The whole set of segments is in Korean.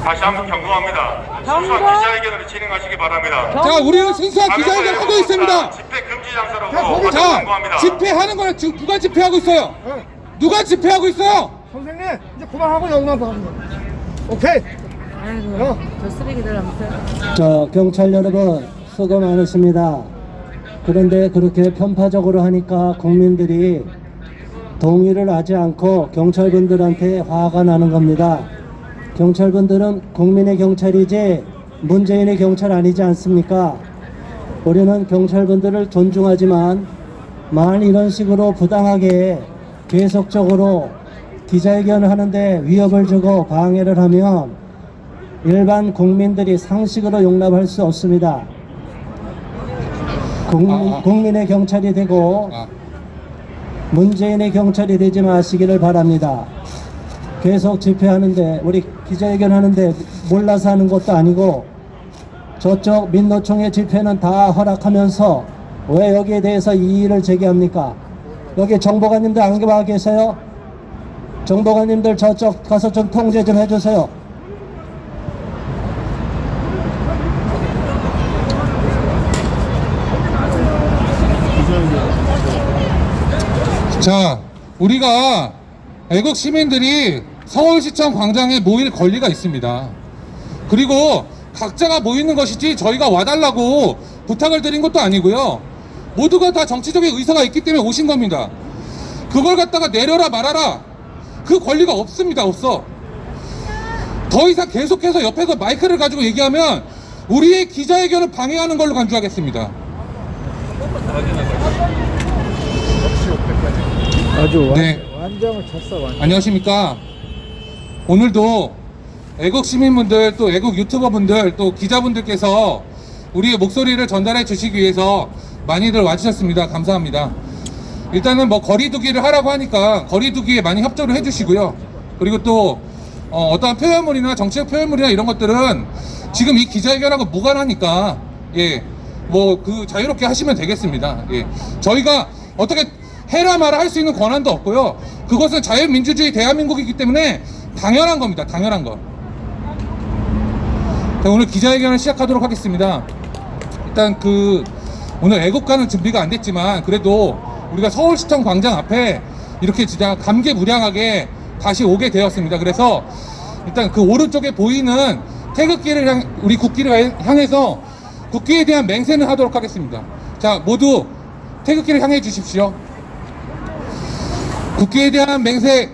다시 한번 경고합니다. 순수한 기자회견으로 진행하시기 바랍니다. 자, 우리는 순수한 기자회견 하고 있습니다. 집회 금지 장소라고 자, 경고합니다. 집회하는 거는 지금 누가 집회하고 있어요? 누가 집회하고 있어요? 선생님 이제 그만하고 영남 하는 거. 오케이. 아이고, 저 쓰레기들 아무튼. 자, 경찰 여러분 수고 많으십니다. 그런데 그렇게 편파적으로 하니까 국민들이 동의를 하지 않고 경찰분들한테 화가 나는 겁니다. 경찰분들은 국민의 경찰이지 문재인의 경찰 아니지 않습니까? 우리는 경찰분들을 존중하지만 만 이런 식으로 부당하게 계속적으로 기자회견을 하는데 위협을 주고 방해를 하면 일반 국민들이 상식으로 용납할 수 없습니다. 국민의 경찰이 되고 문재인의 경찰이 되지 마시기를 바랍니다. 계속 집회하는데 우리 기자회견 하는데 몰라서 하는 것도 아니고 저쪽 민노총의 집회는 다 허락하면서 왜 여기에 대해서 이의를 제기합니까? 여기 정보관님들 안 와 계세요? 정보관님들 저쪽 가서 좀 통제 좀 해주세요. 자, 우리가 애국 시민들이 서울시청 광장에 모일 권리가 있습니다. 그리고 각자가 모이는 것이지 저희가 와달라고 부탁을 드린 것도 아니고요. 모두가 다 정치적인 의사가 있기 때문에 오신 겁니다. 그걸 갖다가 내려라 말아라, 그 권리가 없습니다. 없어. 더 이상 계속해서 옆에서 마이크를 가지고 얘기하면 우리의 기자회견을 방해하는 걸로 간주하겠습니다. 아주 네. 완장을 쳤어. 완장. 안녕하십니까. 오늘도 애국 시민분들 또 애국 유튜버분들 또 기자분들께서 우리의 목소리를 전달해 주시기 위해서 많이들 와주셨습니다. 감사합니다. 일단은 뭐 거리두기를 하라고 하니까 거리두기에 많이 협조를 해주시고요. 그리고 또 어떠한 표현물이나 정치적 표현물이나 이런 것들은 지금 이 기자회견하고 무관하니까 뭐 그 자유롭게 하시면 되겠습니다. 저희가 어떻게 해라 마라 할 수 있는 권한도 없고요. 그것은 자유민주주의 대한민국이기 때문에 당연한 겁니다. 당연한 거. 자, 오늘 기자회견을 시작하도록 하겠습니다. 일단 오늘 애국가는 준비가 안 됐지만 그래도 우리가 서울시청 광장 앞에 이렇게 진짜 감개무량하게 다시 오게 되었습니다. 그래서 일단 그 오른쪽에 보이는 태극기를 우리 국기를 향해서 국기에 대한 맹세를 하도록 하겠습니다. 자, 모두 태극기를 향해 주십시오. 국기에 대한 맹세.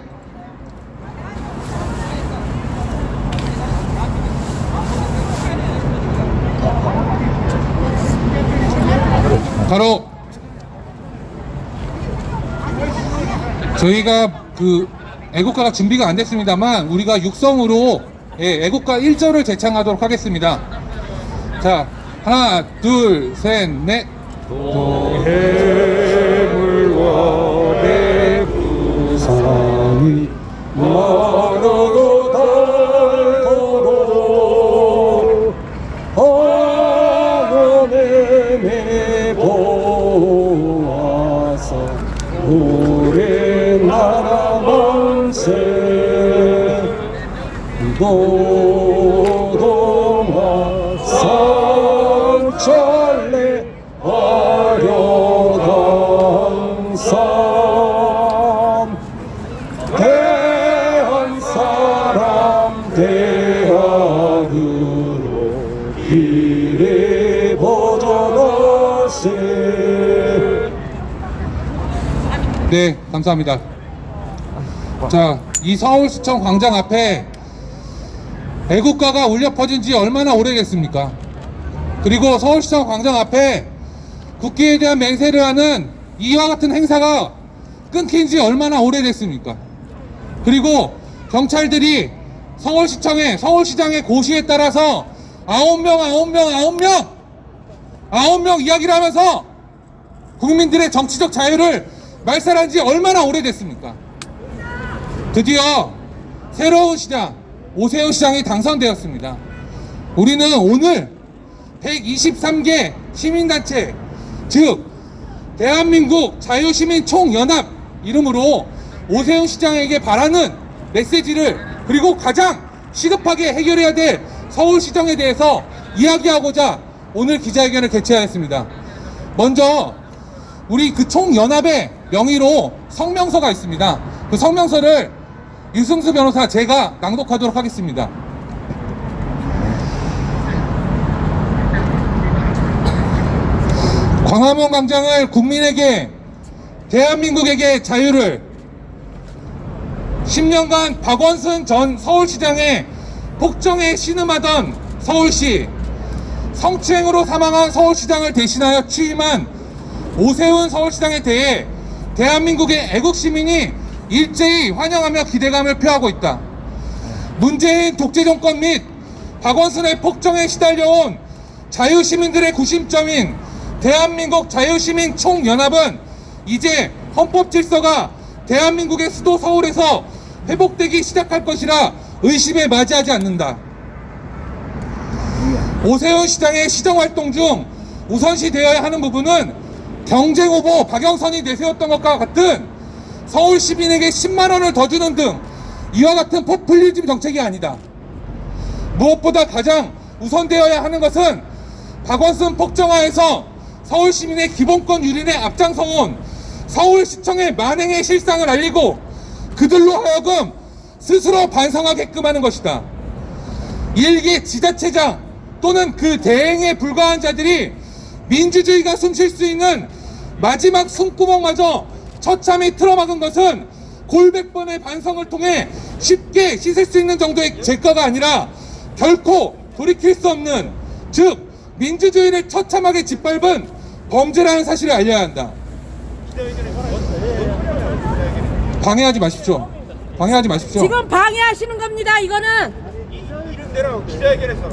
바로 저희가 애국가가 준비가 안 됐습니다만 우리가 육성으로 애국가 1절을 제창하도록 하겠습니다. 자, 하나, 둘, 셋, 넷. 해물원의 부산이 멀어도 덜도록 하늘에 보아서 우리나라 만세 도동화 산천래 화려강산 대한사람 대학으로 길에 보존하세. 네, 감사합니다. 자, 이 서울시청 광장 앞에 애국가가 울려 퍼진 지 얼마나 오래겠습니까? 그리고 서울시청 광장 앞에 국기에 대한 맹세를 하는 이와 같은 행사가 끊긴 지 얼마나 오래됐습니까? 그리고 경찰들이 서울시장의 고시에 따라서 9명 이야기를 하면서 국민들의 정치적 자유를 말살한 지 얼마나 오래됐습니까? 드디어 새로운 시장, 오세훈 시장이 당선되었습니다. 우리는 오늘 123개 시민단체, 즉 대한민국 자유시민총연합 이름으로 오세훈 시장에게 바라는 메시지를, 그리고 가장 시급하게 해결해야 될 서울시정에 대해서 이야기하고자 오늘 기자회견을 개최하였습니다. 먼저 우리 그 총연합의 명의로 성명서가 있습니다. 그 성명서를 유승수 변호사 제가 낭독하도록 하겠습니다. 광화문 광장을 국민에게, 대한민국에게 자유를, 10년간 박원순 전 서울시장의 폭정에 신음하던 서울시, 성추행으로 사망한 서울시장을 대신하여 취임한 오세훈 서울시장에 대해 대한민국의 애국시민이 일제히 환영하며 기대감을 표하고 있다. 문재인 독재정권 및 박원순의 폭정에 시달려온 자유시민들의 구심점인 대한민국 자유시민 총연합은 이제 헌법 질서가 대한민국의 수도 서울에서 회복되기 시작할 것이라 의심에 맞이하지 않는다. 오세훈 시장의 시정활동 중 우선시 되어야 하는 부분은 경쟁 후보 박영선이 내세웠던 것과 같은 서울 시민에게 10만 원을 더 주는 등 이와 같은 포퓰리즘 정책이 아니다. 무엇보다 가장 우선되어야 하는 것은 박원순 폭정하에서 서울 시민의 기본권 유린에 앞장서온 서울시청의 만행의 실상을 알리고 그들로 하여금 스스로 반성하게끔 하는 것이다. 일개 지자체장 또는 그 대행에 불과한 자들이 민주주의가 숨쉴 수 있는 마지막 숨구멍마저 처참히 틀어막은 것은 골백 번의 반성을 통해 쉽게 씻을 수 있는 정도의 죄가가 아니라 결코 돌이킬 수 없는, 즉 민주주의를 처참하게 짓밟은 범죄라는 사실을 알려야 한다. 방해하지 마십시오. 방해하지 마십시오. 지금 방해하시는 겁니다. 이거는 이름대로 기자회견에서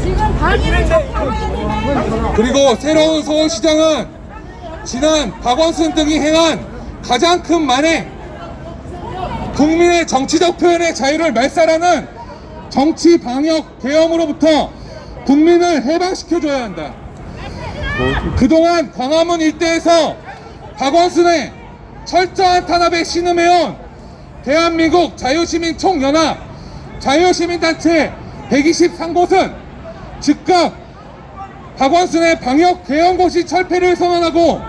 지금 방해를 적발해야 그리고 새로운 서울시장은 지난 박원순 등이 행한 가장 큰 만행, 국민의 정치적 표현의 자유를 말살하는 정치 방역 계엄으로부터 국민을 해방시켜줘야 한다. 그동안 광화문 일대에서 박원순의 철저한 탄압에 신음해온 대한민국 자유시민 총연합, 자유시민단체 123곳은 즉각 박원순의 방역 계엄고시 철폐를 선언하고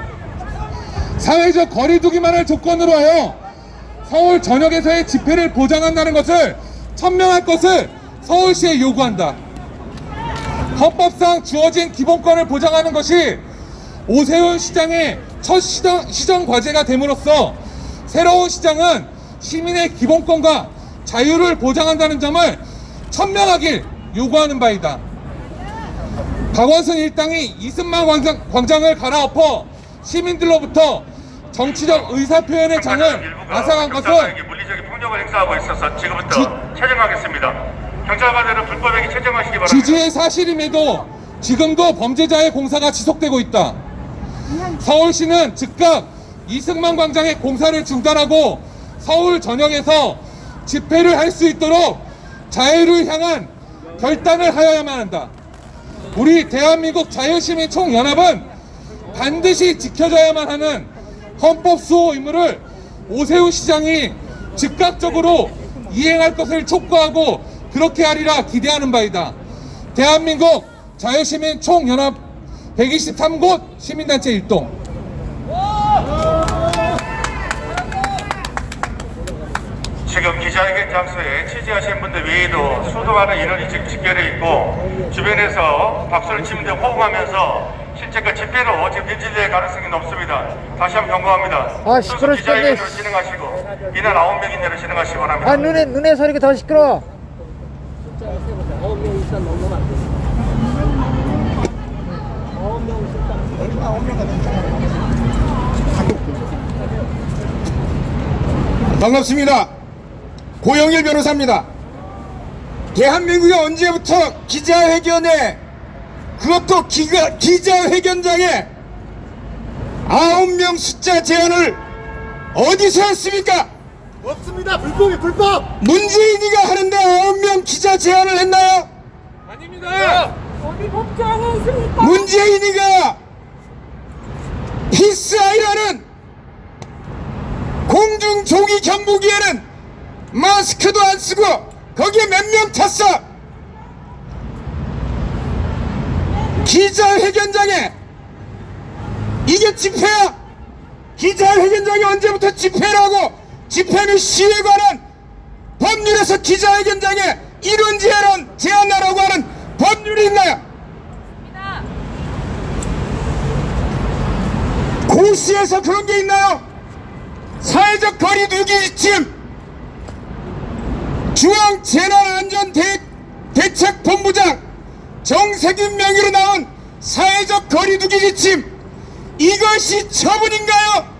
사회적 거리두기만을 조건으로 하여 서울 전역에서의 집회를 보장한다는 것을 천명할 것을 서울시에 요구한다. 헌법상 주어진 기본권을 보장하는 것이 오세훈 시장의 첫 시정 과제가 됨으로써 새로운 시장은 시민의 기본권과 자유를 보장한다는 점을 천명하길 요구하는 바이다. 박원순 일당이 이승만 광장을 갈아엎어 시민들로부터 정치적 의사표현의 장을 앗아간 것은 물리적인 폭력을 행사하고 있어서 지금부터 체정하겠습니다. 경찰관들은 불법행위 체정하시기 바랍니다. 지지의 사실임에도 지금도 범죄자의 공사가 지속되고 있다. 서울시는 즉각 이승만 광장의 공사를 중단하고 서울 전역에서 집회를 할 수 있도록 자유를 향한 결단을 하여야만 한다. 우리 대한민국 자유시민 총연합은 반드시 지켜져야만 하는 헌법 수호 의무를 오세훈 시장이 즉각적으로 이행할 것을 촉구하고 그렇게 하리라 기대하는 바이다. 대한민국 자유시민 총연합 123곳 시민단체 일동. 지금 기자회견 장소에 취재하신 분들 외에도 수도 많은 인원이 지금 집결해 있고 주변에서 박수를 치면서 호응하면서 실제 그 집회로 지금 변질될 가능성이 높습니다. 다시 한번 경고합니다. 시끄러 죽겠네. 기자회견으로 진행하시고 인원 9명 이내로 진행하시기 바랍니다. 눈에 소리가 더 시끄러워. 반갑습니다. 고영일 변호사입니다. 대한민국이 언제부터 기자회견에, 그것도 기자회견장에 9명 숫자 제한을 어디서 했습니까? 없습니다. 불법. 문재인이가 하는데 9명 기자 제한을 했나요? 아닙니다. 어디 법정에 있습니까? 문재인이가 피스아이라는 공중 조기 경보기에는 마스크도 안 쓰고 거기에 몇 명 탔어. 기자회견장에 이게 집회야? 기자회견장이 언제부터 집회라고? 집회는 시위에 관한 법률에서 기자회견장에 이런 제한하라고 하는 법률이 있나요? 고시에서 그런 게 있나요? 사회적 거리두기 지침 중앙재난안전대책본부장 정세균 명의로 나온 사회적 거리두기 지침, 이것이 처분인가요?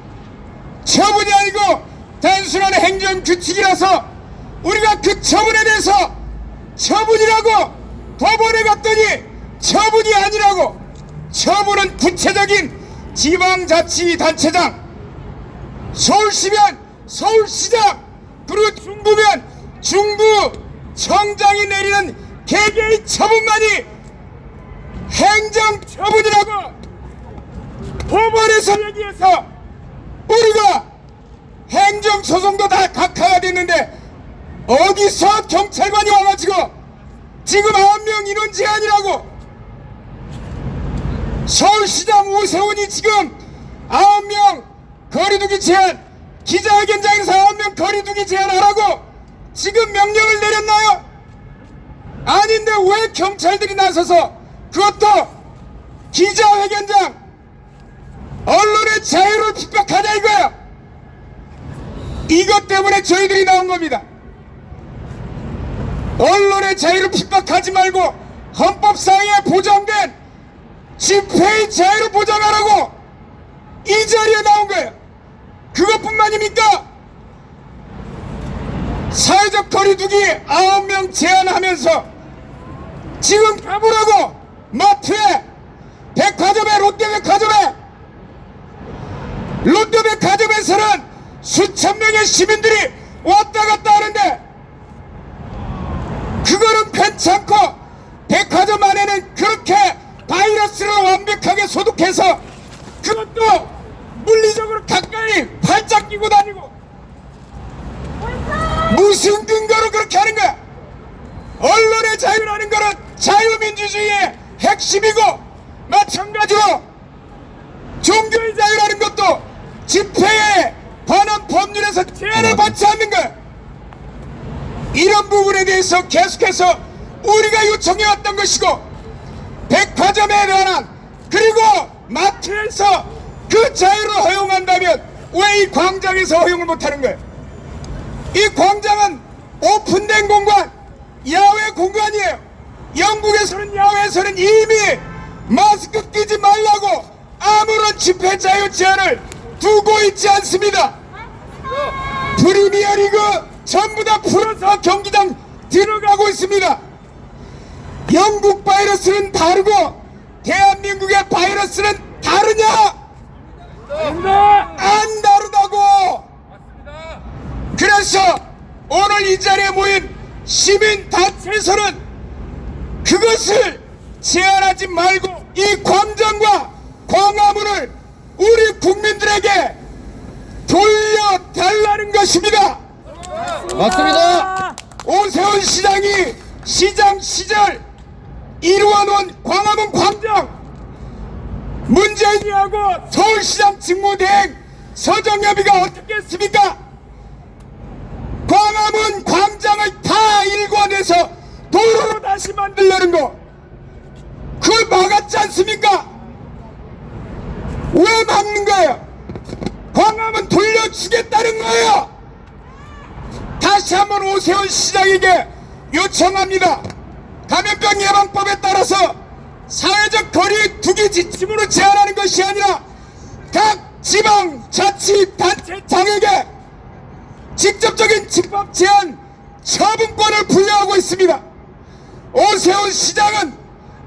처분이 아니고 단순한 행정규칙이라서 우리가 그 처분에 대해서 처분이라고 법원에 갔더니 처분이 아니라고. 처분은 구체적인 지방자치단체장, 서울시면 서울시장, 그리고 중부면 중부청장이 내리는 개개의 처분만이 행정처분이라고 법원에서 얘기해서 우리가 행정소송도 다 각하가 됐는데 어디서 경찰관이 와가지고 지금 9명 인원 제한이라고. 서울시장 오세훈이 지금 9명 거리두기 제한, 기자회견장에서 9명 거리두기 제한하라고 지금 명령을 내렸나요? 아닌데 왜 경찰들이 나서서 그것도 기자회견장, 언론의 자유를 핍박하냐 이거야. 이것 때문에 저희들이 나온 겁니다. 언론의 자유를 핍박하지 말고 헌법상에 보장된 집회의 자유를 보장하라고 이 자리에 나온 거예요. 그것뿐만입니까? 사회적 거리두기 9명 제한하면서 지금 가보라고 마트에, 백화점에, 롯데백화점에서는 수천 명의 시민들이 왔다 갔다 하는데 그거는 괜찮고 백화점 안에는 그렇게 바이러스를 완벽하게 소독해서 그것도 물리적으로 가까이 팔짱 끼고 다니고 무슨 근거로 그렇게 하는 거야? 언론의 자유라는 거는 자유민주주의의 핵심이고 마찬가지로 종교의 자유라는 것도 집회에 관한 법률에서 제한을 받지 않는 거야. 이런 부분에 대해서 계속해서 우리가 요청해왔던 것이고, 백화점에 관한 그리고 마트에서 그 자유를 허용한다면 왜 이 광장에서 허용을 못하는 거예요? 이 광장은 오픈된 공간, 야외 공간이에요. 영국에서는 야외에서는 이미 마스크 끼지 말라고 아무런 집회 자유 제한을 두고 있지 않습니다. 프리미어리그 전부 다 풀어서 경기장 들어가고 있습니다. 영국 바이러스는 다르고 대한민국의 바이러스는 다르냐? 안 다르다고. 그래서 오늘 이 자리에 모인 시민단체에서는 그것을 제한하지 말고 이 광장과 광화문을 우리 국민들에게 돌려달라는 것입니다. 맞습니다. 오세훈 시장이 시장 시절 이루어놓은 광화문 광장, 문재인이하고 서울시장 직무대행 서정엽이가 어떻게 했습니까? 광화문 광장을 다 일궈내서 도로로 다시 만들려는 거, 그걸 막았지 않습니까? 왜 막는 거예요? 광화문 돌려주겠다는 거예요. 다시 한번 오세훈 시장에게 요청합니다. 감염병 예방법에 따라서 사회적 거리두기 지침으로 제한하는 것이 아니라 각 지방자치단체장에게 직접적인 집합 제한 처분권을 부여하고 있습니다. 오세훈 시장은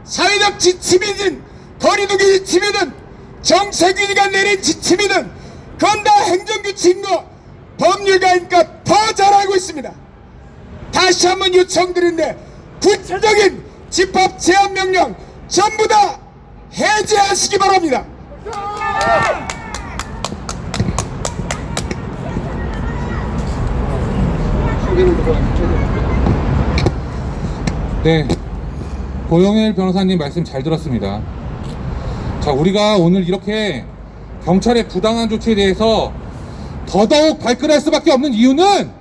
사회적 지침이든 거리두기 지침이든 정세균이가 내린 지침이든 그건 다 행정규칙인 거 법률가니까 더 잘 알고 있습니다. 다시 한번 요청드리는데 구체적인 집합 제한 명령 전부 다 해제하시기 바랍니다. 네, 고영일 변호사님 말씀 잘 들었습니다. 자, 우리가 오늘 이렇게 경찰의 부당한 조치에 대해서 더더욱 발끈할 수밖에 없는 이유는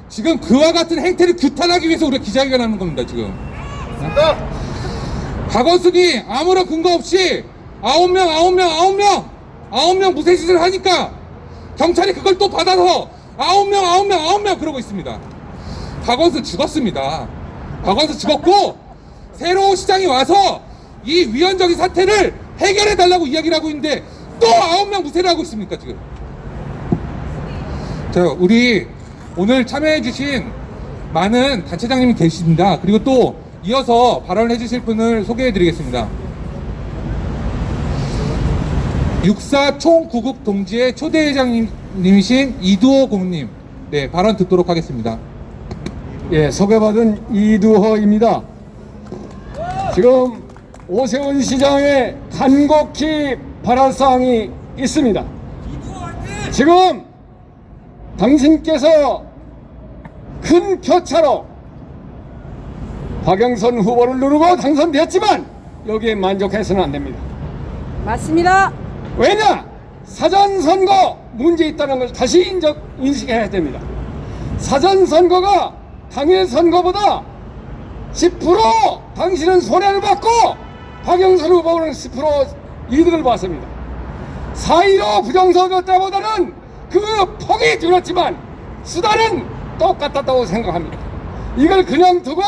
지금 그와 같은 행태를 규탄하기 위해서 우리가 기자회견하는 겁니다. 지금 박원순이 아무런 근거 없이 9명 무쇠짓을 하니까 경찰이 그걸 또 받아서 9명 그러고 있습니다. 박원순 죽었습니다. 박원순 죽었고 새로운 시장이 와서 이 위헌적인 사태를 해결해 달라고 이야기를 하고 있는데 또 9명 무쇠를 하고 있습니까 지금. 자, 우리 오늘 참여해 주신 많은 단체장님이 계십니다. 그리고 또 이어서 발언을 해주실 분을 소개해 드리겠습니다. 6.4 총구국 동지의 초대회장님이신 이두호 고문님, 네, 발언 듣도록 하겠습니다. 예, 소개받은 이두호입니다. 지금 오세훈 시장의 간곡히 발언사항이 있습니다. 지금 당신께서 큰 표차로 박영선 후보를 누르고 당선되었지만 여기에 만족해서는 안 됩니다. 맞습니다. 왜냐? 사전선거 문제 있다는 걸 다시 인식해야 됩니다. 사전선거가 당일 선거보다 10% 당신은 손해를 받고 박영선 후보는 10% 이득을 봤습니다. 4.15 부정선거 때보다는 그 폭이 줄었지만 수단은 똑같았다고 생각합니다. 이걸 그냥 두고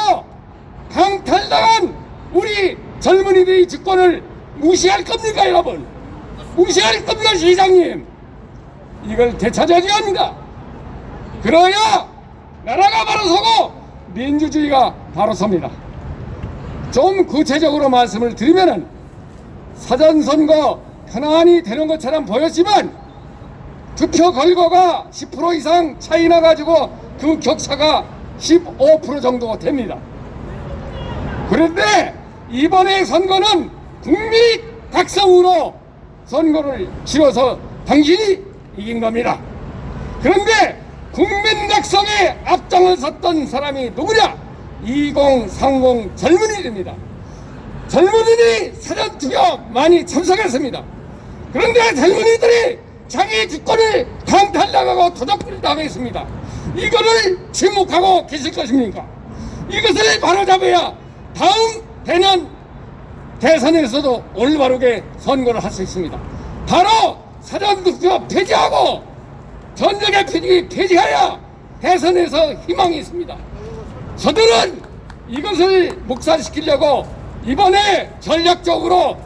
강탈당한 우리 젊은이들의 주권을 무시할 겁니까, 여러분? 무시할 겁니까, 시장님? 이걸 되찾아줘야 합니다. 그래야 나라가 바로 서고 민주주의가 바로 섭니다. 좀 구체적으로 말씀을 드리면은 사전선거 편안히 되는 것처럼 보였지만 투표 결과가 10% 이상 차이 나가지고 그 격차가 15% 정도 됩니다. 그런데 이번에 선거는 국민각성으로 선거를 치러서 당신이 이긴 겁니다. 그런데 국민각성에 앞장을 섰던 사람이 누구냐? 2030 젊은이들입니다. 젊은이들이 사전투표 많이 참석했습니다. 그런데 젊은이들이 자기 주권을 강탈당하고 도적질 당했습니다. 이거를 침묵하고 계실 것입니까? 이것을 바로잡아야 다음 대년 대선에서도 올바르게 선거를 할 수 있습니다. 바로 사전투표 폐지하고 전적의 폐지해야 대선에서 희망이 있습니다. 저들은 이것을 묵살시키려고 이번에 전략적으로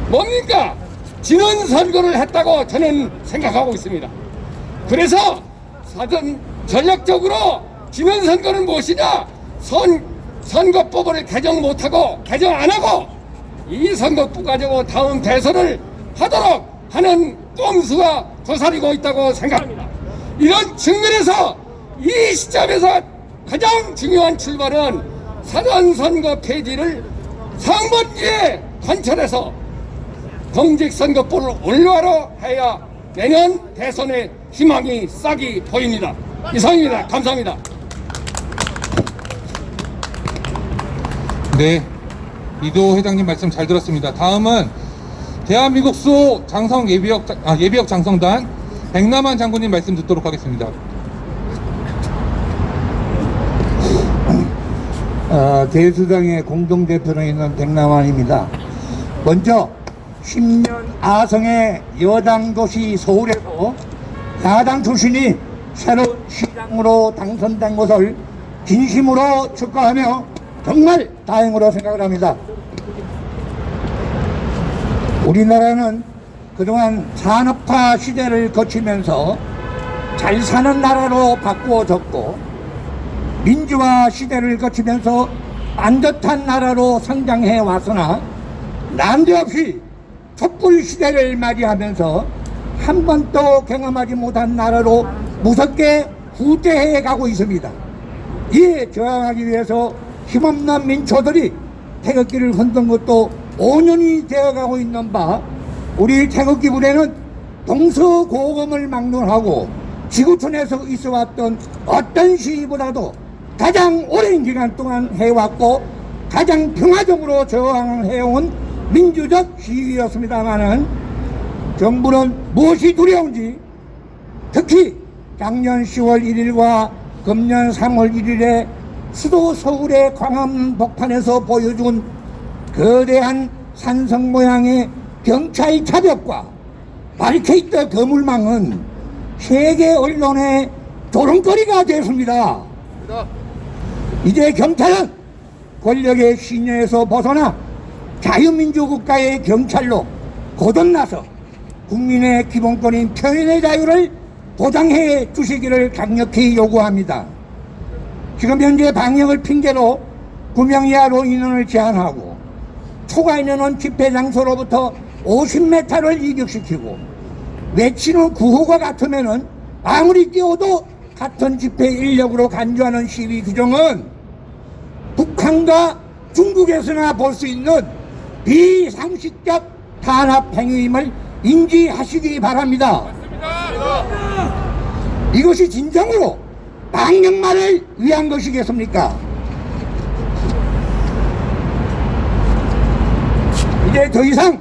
뭡니까? 지는 선거를 했다고 저는 생각하고 있습니다. 그래서 전략적으로 지는 선거는 무엇이냐? 선거법을 개정 못하고 개정 안하고 이 선거법 가지고 다음 대선을 하도록 하는 꼼수가 도사리고 있다고 생각합니다. 이런 측면에서 이 시점에서 가장 중요한 출발은 사전선거 폐지를 상반기에 관철해서 공직선거법을 올바로 해야 내년 대선의 희망이 싹이 보입니다. 이상입니다. 감사합니다. 네, 이도 회장님 말씀 잘 들었습니다. 다음은 대한민국 수 장성 예비역 장성단 백남환 장군님 말씀 듣도록 하겠습니다. 대수당의 공동대표로 있는 백남환입니다. 먼저 10년 아성의 여당 도시 서울에서 야당 출신이 새로운 시장으로 당선된 것을 진심으로 축하하며 정말 다행으로 생각을 합니다. 우리나라는 그동안 산업화 시대를 거치면서 잘 사는 나라로 바꾸어졌고 민주화 시대를 거치면서 반듯한 나라로 성장해 왔으나 난데없이 촛불 시대를 맞이하면서 한 번도 경험하지 못한 나라로 무섭게 후퇴해 가고 있습니다. 이에 저항하기 위해서 힘없는 민초들이 태극기를 흔든 것도 5년이 되어가고 있는 바 우리 태극기 부대는 동서고금을 막론하고 지구촌에서 있어왔던 어떤 시위보다도 가장 오랜 기간 동안 해왔고 가장 평화적으로 저항해온 민주적 시위였습니다마는 정부는 무엇이 두려운지, 특히 작년 10월 1일과 금년 3월 1일에 수도 서울의 광화문 복판에서 보여준 거대한 산성 모양의 경찰 차벽과 바리케이트 거물망은 세계 언론의 조롱거리가 됐습니다. 이제 경찰은 권력의 신념에서 벗어나 자유민주국가의 경찰로 거듭나서 국민의 기본권인 표현의 자유를 보장해 주시기를 강력히 요구합니다. 지금 현재 방역을 핑계로 9명 이하로 인원을 제한하고 초과 인원은 집회 장소로부터 50m를 이격시키고 외치는 구호가 같으면은 아무리 뛰어도 같은 집회 인력으로 간주하는 시위 규정은 북한과 중국에서나 볼 수 있는 비상식적 탄압 행위임을 인지하시기 바랍니다. 이것이 진정으로 방역만을 위한 것이겠습니까? 이제 더 이상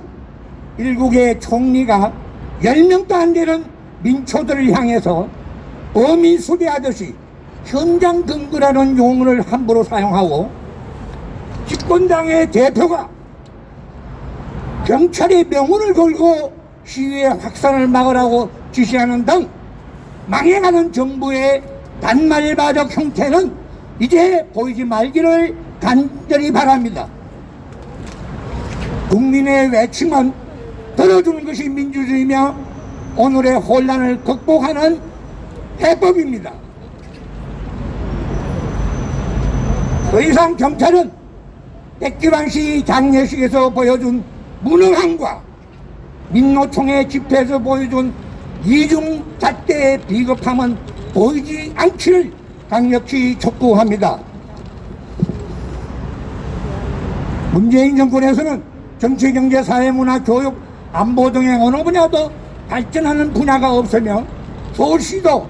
일국의 총리가 10명도 안 되는 민초들을 향해서 범인 수배하듯이 현장 근거라는 용어를 함부로 사용하고 집권당의 대표가 경찰의 명운을 걸고 시위의 확산을 막으라고 지시하는 등 망해가는 정부의 단말바적 형태는 이제 보이지 말기를 간절히 바랍니다. 국민의 외침은 들어주는 것이 민주주의며 오늘의 혼란을 극복하는 해법입니다. 더 이상 경찰은 백기반시 장례식에서 보여준 무능함과 민노총의 집회에서 보여준 이중잣대의 비겁함은 보이지 않기를 강력히 촉구합니다. 문재인 정권에서는 정치, 경제, 사회, 문화, 교육, 안보 등의 어느 분야도 발전하는 분야가 없으며 서울시도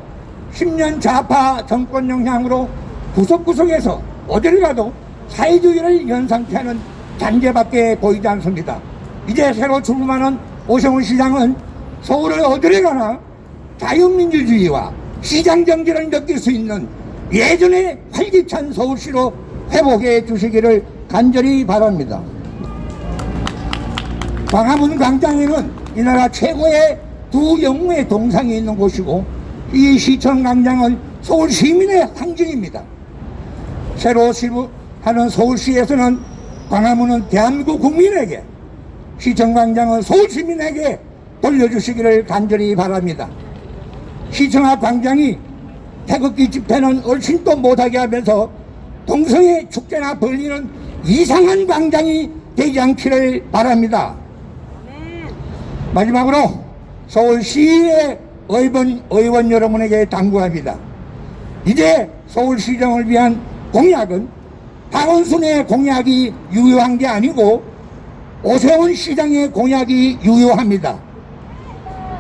10년 좌파 정권 영향으로 구석구석에서 어디를 가도 사회주의를 연상케 하는 잔재밖에 보이지 않습니다. 이제 새로 출범하는 오세훈 시장은 서울을 어디를 가나 자유민주주의와 시장정치를 느낄 수 있는 예전의 활기찬 서울시로 회복해 주시기를 간절히 바랍니다. 광화문 광장에는 이 나라 최고의 두 영웅의 동상이 있는 곳이고 이 시청 광장은 서울 시민의 상징입니다. 새로 시부하는 서울시에서는 광화문은 대한민국 국민에게, 시청 광장은 서울 시민에게 돌려주시기를 간절히 바랍니다. 시청 앞 광장이 태극기 집회는 얼씬도 못하게 하면서 동성애 축제나 벌리는 이상한 광장이 되지 않기를 바랍니다. 마지막으로 서울시의 의원 여러분에게 당부합니다. 이제 서울시정을 위한 공약은 박원순의 공약이 유효한 게 아니고 오세훈 시장의 공약이 유효합니다.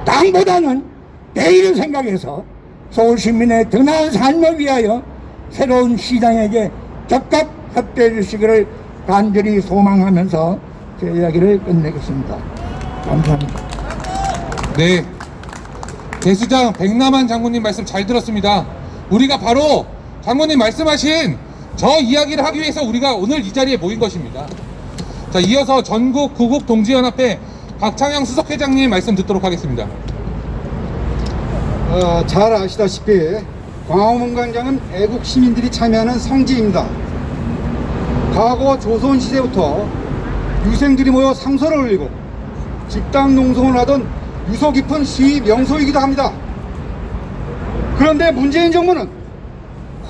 당보다는 내일을 생각해서 서울 시민의 더 나은 삶을 위하여 새로운 시장에게 적극 협조해 주시기를 간절히 소망하면서 제 이야기를 끝내겠습니다. 감사합니다. 네, 대수장 백남한 장군님 말씀 잘 들었습니다. 우리가 바로 장군님 말씀하신 저 이야기를 하기 위해서 우리가 오늘 이 자리에 모인 것입니다. 자, 이어서 전국 구국동지연합회 박창영 수석회장님 말씀 듣도록 하겠습니다. 잘 아시다시피 광화문 광장은 애국 시민들이 참여하는 성지입니다. 과거 조선시대부터 유생들이 모여 상소를 올리고 집단 농성을 하던 유서 깊은 시위 명소이기도 합니다. 그런데 문재인 정부는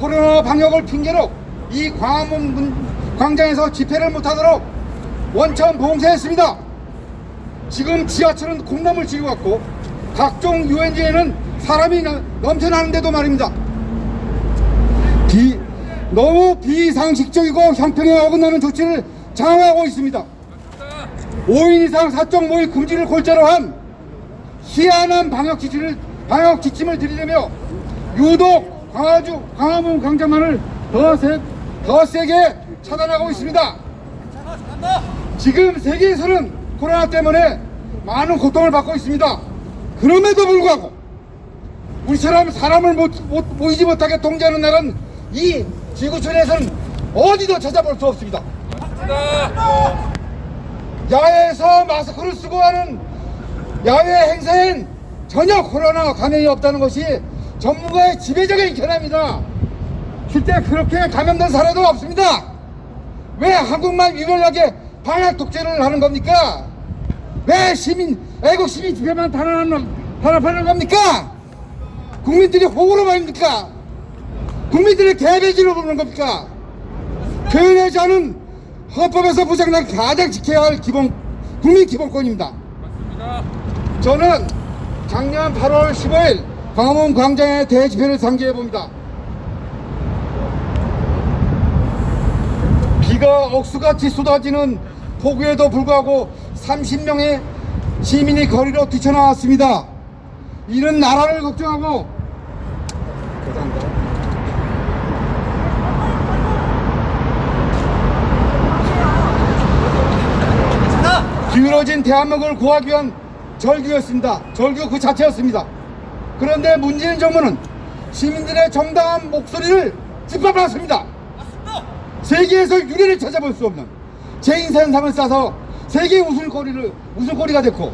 코로나 방역을 핑계로 이 광화문 광장에서 집회를 못하도록 원천 봉쇄했습니다. 지금 지하철은 콩나물 지어왔고 각종 유엔지에는 사람이 넘쳐나는데도 말입니다. 너무 비상식적이고 형평에 어긋나는 조치를 장악하고 있습니다. 5인 이상 사적 모임 금지를 골자로 한 희한한 방역 지침을 들이대며 유독 광화문 광장만을 더 세게 차단하고 있습니다. 지금 세계에서는 코로나 때문에 많은 고통을 받고 있습니다. 그럼에도 불구하고 우리처럼 사람을 모이지 못하게 통제하는 나라는 이 지구촌에서는 어디도 찾아볼 수 없습니다. 야외에서 마스크를 쓰고 하는 야외 행사엔 전혀 코로나 감염이 없다는 것이 전문가의 지배적인 견해입니다. 실제 그렇게 감염된 사례도 없습니다. 왜 한국만 유별나게 방역 독재를 하는 겁니까? 왜 애국 시민 집회만 탄압하는 겁니까? 국민들이 호구로 말입니까? 국민들의 개배지로 보는 겁니까? 표현의 자유는 헌법에서 보장된 가장 지켜야 할 국민 기본권입니다. 저는 작년 8월 15일 광화문 광장의 대집회를 상기해 봅니다. 비가 억수같이 쏟아지는 폭우에도 불구하고 30명의 시민이 거리로 뛰쳐나왔습니다. 이는 나라를 걱정하고 기울어진 대한민국을 구하기 위한 절규였습니다. 절규 그 자체였습니다. 그런데 문재인 정부는 시민들의 정당한 목소리를 짓밟았습니다. 세계에서 유례를 찾아볼 수 없는 재인산상을 싸서 세계 웃음거리가 됐고,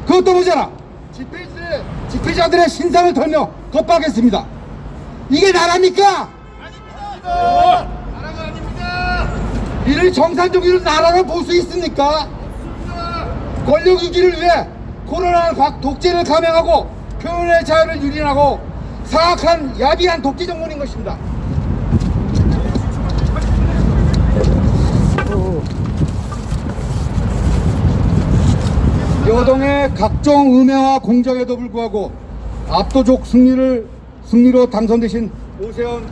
그것도 모자라 집회자들의 신상을 털며 겁박했습니다. 이게 나라입니까? 아닙니다. 나라가 아닙니다. 이를 정상적으로 나라로 볼 수 있습니까? 권력 유지를 위해 코로나 독재를 감행하고 표현의 자유를 유린하고 사악한 야비한 독재 정권인 것입니다. 여동의 각종 음해와 공작에도 불구하고 압도적 승리로 당선되신 오세훈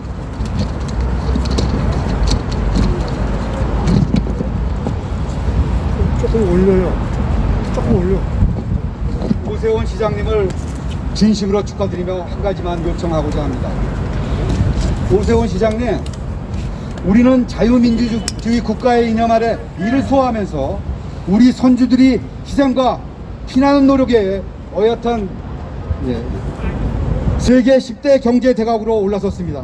오세훈 시장님을 진심으로 축하드리며 한 가지만 요청하고자 합니다. 오세훈 시장님, 우리는 자유민주주의 국가의 이념 아래 이를 수호하면서 우리 선주들이 희생과 피나는 노력에 어엿한 세계 10대 경제 대국으로 올라섰습니다.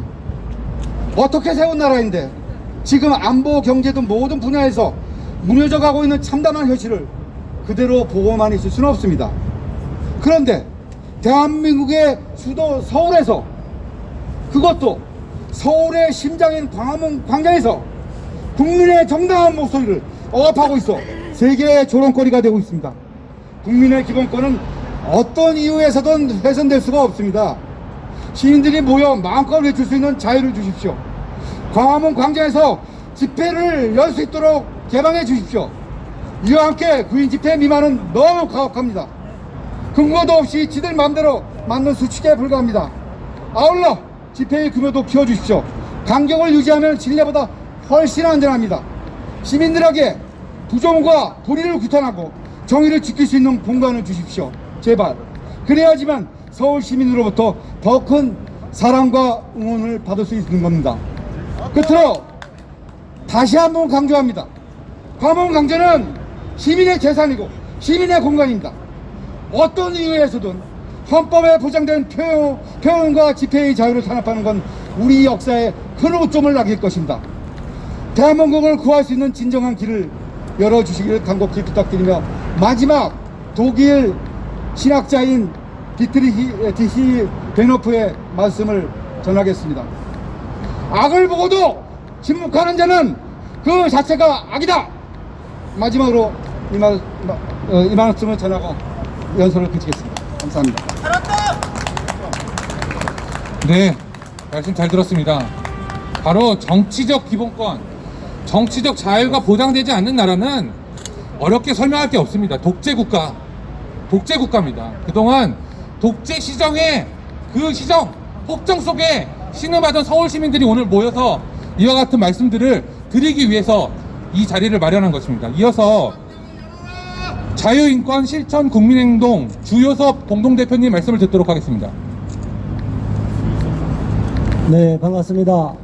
어떻게 세운 나라인데 지금 안보, 경제 등 모든 분야에서 무너져 가고 있는 참담한 현실을 그대로 보고만 있을 수는 없습니다. 그런데 대한민국의 수도 서울에서, 그것도 서울의 심장인 광화문 광장에서 국민의 정당한 목소리를 억압하고 있어 세계의 조롱거리가 되고 있습니다. 국민의 기본권은 어떤 이유에서든 훼손될 수가 없습니다. 시민들이 모여 마음껏 외칠 수 있는 자유를 주십시오. 광화문 광장에서 집회를 열 수 있도록 개방해 주십시오. 이와 함께 구인 집회 미만은 너무 가혹합니다. 근거도 없이 지들 마음대로 만든 수칙에 불과합니다. 아울러 집회의 규모도 키워주십시오. 간격을 유지하면 진례보다 훨씬 안전합니다. 시민들에게 부정과 불의를 규탄하고 정의를 지킬 수 있는 공간을 주십시오. 제발. 그래야지만 서울 시민으로부터 더 큰 사랑과 응원을 받을 수 있는 겁니다. 끝으로 다시 한번 강조합니다. 광화문 광장은 시민의 재산이고 시민의 공간입니다. 어떤 이유에서든 헌법에 보장된 표현과 집회의 자유를 탄압하는 건 우리 역사에 큰 오점을 남길 것입니다. 대한민국을 구할 수 있는 진정한 길을 열어주시기를 간곡히 부탁드리며, 마지막 독일 신학자인 디트리히 베노프의 말씀을 전하겠습니다. 악을 보고도 침묵하는 자는 그 자체가 악이다. 마지막으로 이 말씀을 전하고 연설을 그치겠습니다. 감사합니다. 네, 말씀 잘 들었습니다. 바로 정치적 기본권, 정치적 자유가 보장되지 않는 나라는 어렵게 설명할 게 없습니다. 독재국가입니다. 그동안 독재 시정의 그 시정, 폭정 속에 신음하던 서울 시민들이 오늘 모여서 이와 같은 말씀들을 드리기 위해서 이 자리를 마련한 것입니다. 이어서 자유인권 실천 국민행동 주요섭 공동대표님 말씀을 듣도록 하겠습니다. 네, 반갑습니다.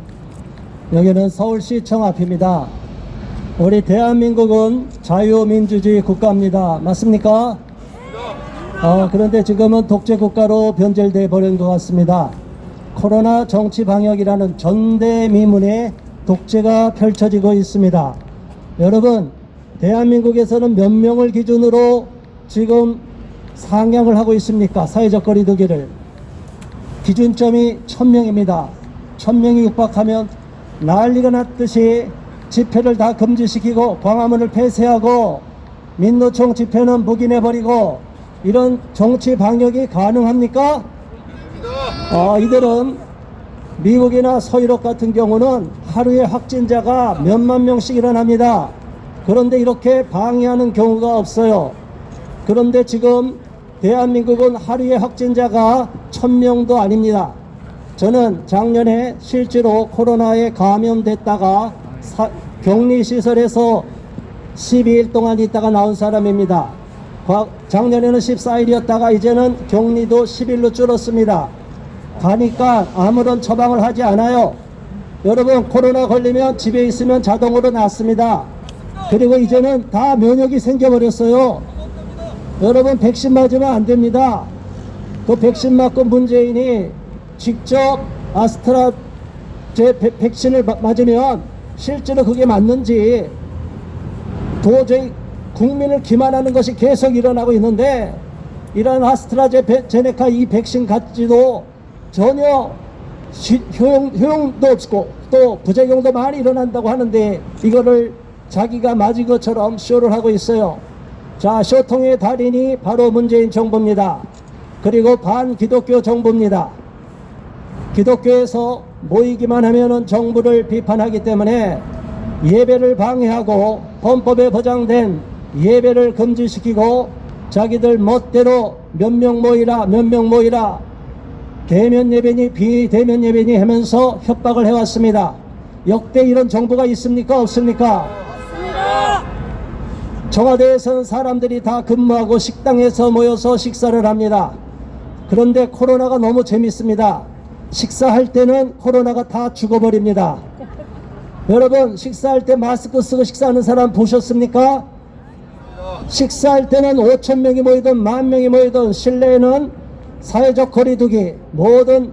여기는 서울시청 앞입니다. 우리 대한민국은 자유민주주의 국가입니다. 맞습니까? 그런데 지금은 독재 국가로 변절돼 버린 것 같습니다. 코로나 정치 방역이라는 전대미문의 독재가 펼쳐지고 있습니다. 여러분, 대한민국에서는 몇 명을 기준으로 지금 상향을 하고 있습니까? 사회적 거리 두기를. 기준점이 1000명입니다. 1000명이 육박하면 난리가 났듯이 집회를 다 금지시키고 광화문을 폐쇄하고 민노총 집회는 묵인해버리고 이런 정치 방역이 가능합니까? 이들은 미국이나 서유럽 같은 경우는 하루에 확진자가 몇만 명씩 일어납니다. 그런데 이렇게 방해하는 경우가 없어요. 그런데 지금 대한민국은 하루에 확진자가 1000명도 아닙니다. 저는 작년에 실제로 코로나에 감염됐다가 격리시설에서 12일 동안 있다가 나온 사람입니다. 작년에는 14일이었다가 이제는 격리도 10일로 줄었습니다. 가니까 아무런 처방을 하지 않아요. 여러분, 코로나 걸리면 집에 있으면 자동으로 낫습니다. 그리고 이제는 다 면역이 생겨버렸어요. 여러분, 백신 맞으면 안 됩니다. 그 백신 맞고 문재인이 직접 아스트라 백신을 맞으면 실제로 그게 맞는지 도저히 국민을 기만하는 것이 계속 일어나고 있는데, 이런 아스트라제네카 이 백신 가지도 전혀 효용도 없고 또 부작용도 많이 일어난다고 하는데 이거를 자기가 맞은 것처럼 쇼를 하고 있어요. 자, 쇼통의 달인이 바로 문재인 정부입니다. 그리고 반기독교 정부입니다. 기독교에서 모이기만 하면은 정부를 비판하기 때문에 예배를 방해하고 헌법에 보장된 예배를 금지시키고 자기들 멋대로 몇 명 모이라 대면 예배니 비대면 예배니 하면서 협박을 해왔습니다. 역대 이런 정부가 있습니까? 없습니까? 청와대에서는 사람들이 다 근무하고 식당에서 모여서 식사를 합니다. 그런데 코로나가 너무 재밌습니다. 식사할 때는 코로나가 다 죽어버립니다. 여러분, 식사할 때 마스크 쓰고 식사하는 사람 보셨습니까? 식사할 때는 5,000명이 모이든 10,000명이 모이든 실내에는 사회적 거리두기, 모든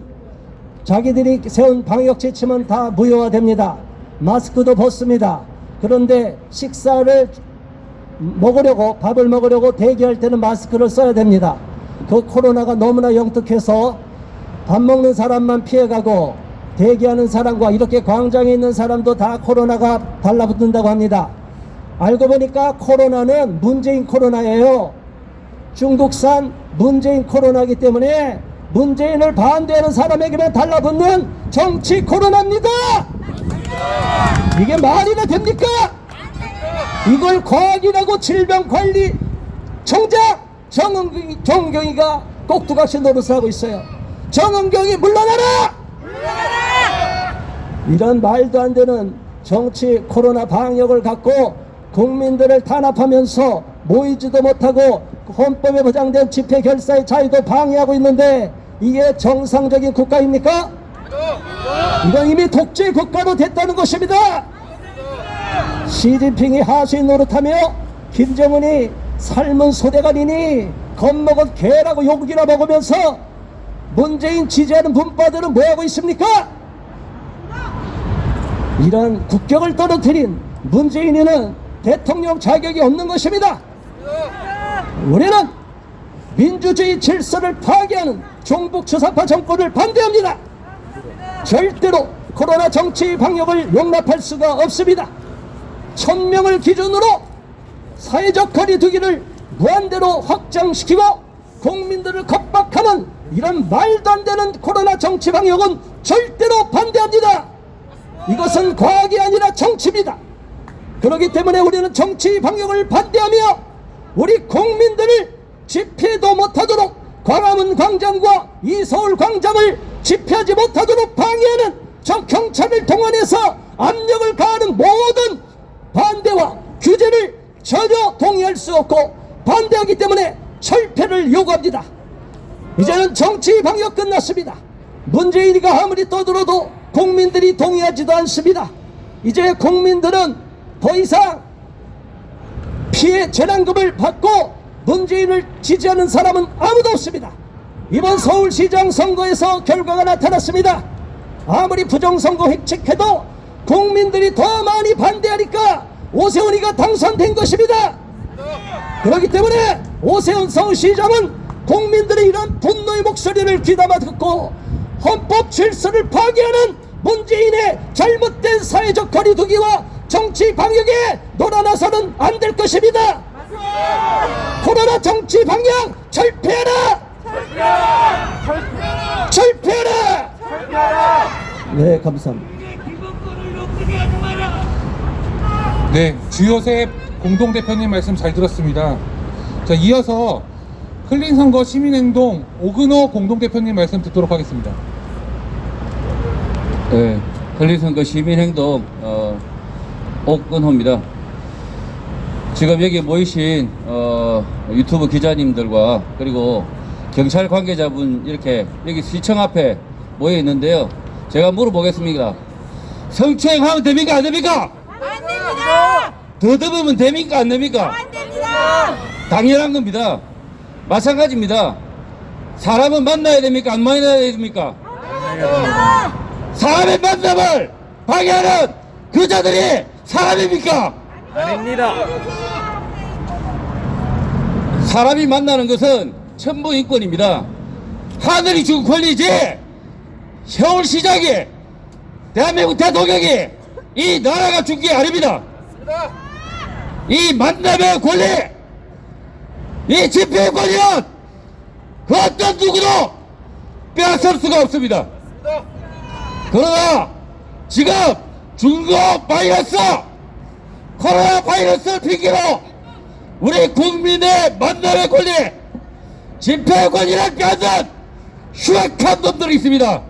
자기들이 세운 방역 지침은 다 무효화됩니다. 마스크도 벗습니다. 그런데 식사를 먹으려고, 밥을 먹으려고 대기할 때는 마스크를 써야 됩니다. 그 코로나가 너무나 영특해서 밥 먹는 사람만 피해가고 대기하는 사람과 이렇게 광장에 있는 사람도 다 코로나가 달라붙는다고 합니다. 알고 보니까 코로나는 문재인 코로나예요. 중국산 문재인 코로나이기 때문에 문재인을 반대하는 사람에게만 달라붙는 정치 코로나입니다. 이게 말이나 됩니까? 이걸 과학이라고 질병관리청장 정은경이가 꼭두각시 노릇을 하고 있어요. 정은경이 물러나라! 이런 말도 안 되는 정치 코로나 방역을 갖고 국민들을 탄압하면서 모이지도 못하고 헌법에 보장된 집회 결사의 자유도 방해하고 있는데 이게 정상적인 국가입니까? 이건 이미 독재 국가로 됐다는 것입니다. 시진핑이 하수인 노릇하며 김정은이 삶은 소대가리니 겁먹은 개라고 욕이나 먹으면서 문재인 지지하는 분파들은 뭐하고 있습니까? 이런 국격을 떨어뜨린 문재인이는 대통령 자격이 없는 것입니다. 우리는 민주주의 질서를 파괴하는 종북주사파 정권을 반대합니다. 절대로 코로나 정치 방역을 용납할 수가 없습니다. 1000명을 기준으로 사회적 거리두기를 무한대로 확장시키고 국민들을 겁박하는 이런 말도 안 되는 코로나 정치 방역은 절대로 반대합니다. 이것은 과학이 아니라 정치입니다. 그렇기 때문에 우리는 정치 방역을 반대하며 우리 국민들을 집회도 못하도록 광화문 광장과 이서울 광장을 집회하지 못하도록 방해하는 저 경찰을 동원해서 압력을 가하는 모든 반대와 규제를 전혀 동의할 수 없고 반대하기 때문에 철폐를 요구합니다. 이제는 정치 방역 끝났습니다. 문재인이가 아무리 떠들어도 국민들이 동의하지도 않습니다. 이제 국민들은 더 이상 피해 재난금을 받고 문재인을 지지하는 사람은 아무도 없습니다. 이번 서울시장 선거에서 결과가 나타났습니다. 아무리 부정선거 획책해도 국민들이 더 많이 반대하니까 오세훈이가 당선된 것입니다. 그렇기 때문에 오세훈 서울시장은 국민들의 이런 분노의 목소리를 귀담아 듣고 헌법 질서를 파괴하는 문재인의 잘못된 사회적 거리두기와 정치 방역에 놀아나서는 안 될 것입니다. 코로나 정치 방역 철폐하라! 철폐하라! 네, 감사합니다. 네, 주요셉 공동대표님 말씀 잘 들었습니다. 자, 이어서 클린선거 시민행동 오근호 공동대표님 말씀 듣도록 하겠습니다. 네, 클린선거 시민행동 옥근호입니다. 지금 여기 모이신 유튜브 기자님들과 그리고 경찰 관계자분 이렇게 여기 시청 앞에 모여 있는데요. 제가 물어보겠습니다. 성추행하면 됩니까 안 됩니까? 안 됩니다. 더듬으면 됩니까 안 됩니까? 안 됩니다. 당연한 겁니다. 마찬가지입니다. 사람은 만나야 됩니까 안 만나야 됩니까? 사람의 만남을 방해하는 그자들이 사람입니까? 아닙니다. 사람이 만나는 것은 천부인권입니다. 하늘이 준 권리지 서울시장이 대한민국 대통령이 이 나라가 준 게 아닙니다. 이 만남의 권리, 이 집회의 권리는 그 어떤 누구도 빼앗을 수가 없습니다. 그러나 지금 중국 바이러스, 코로나 바이러스를 핑계로 우리 국민의 만남의 권리, 집회의 권리를 빼앗는 흉악한 놈들이 있습니다.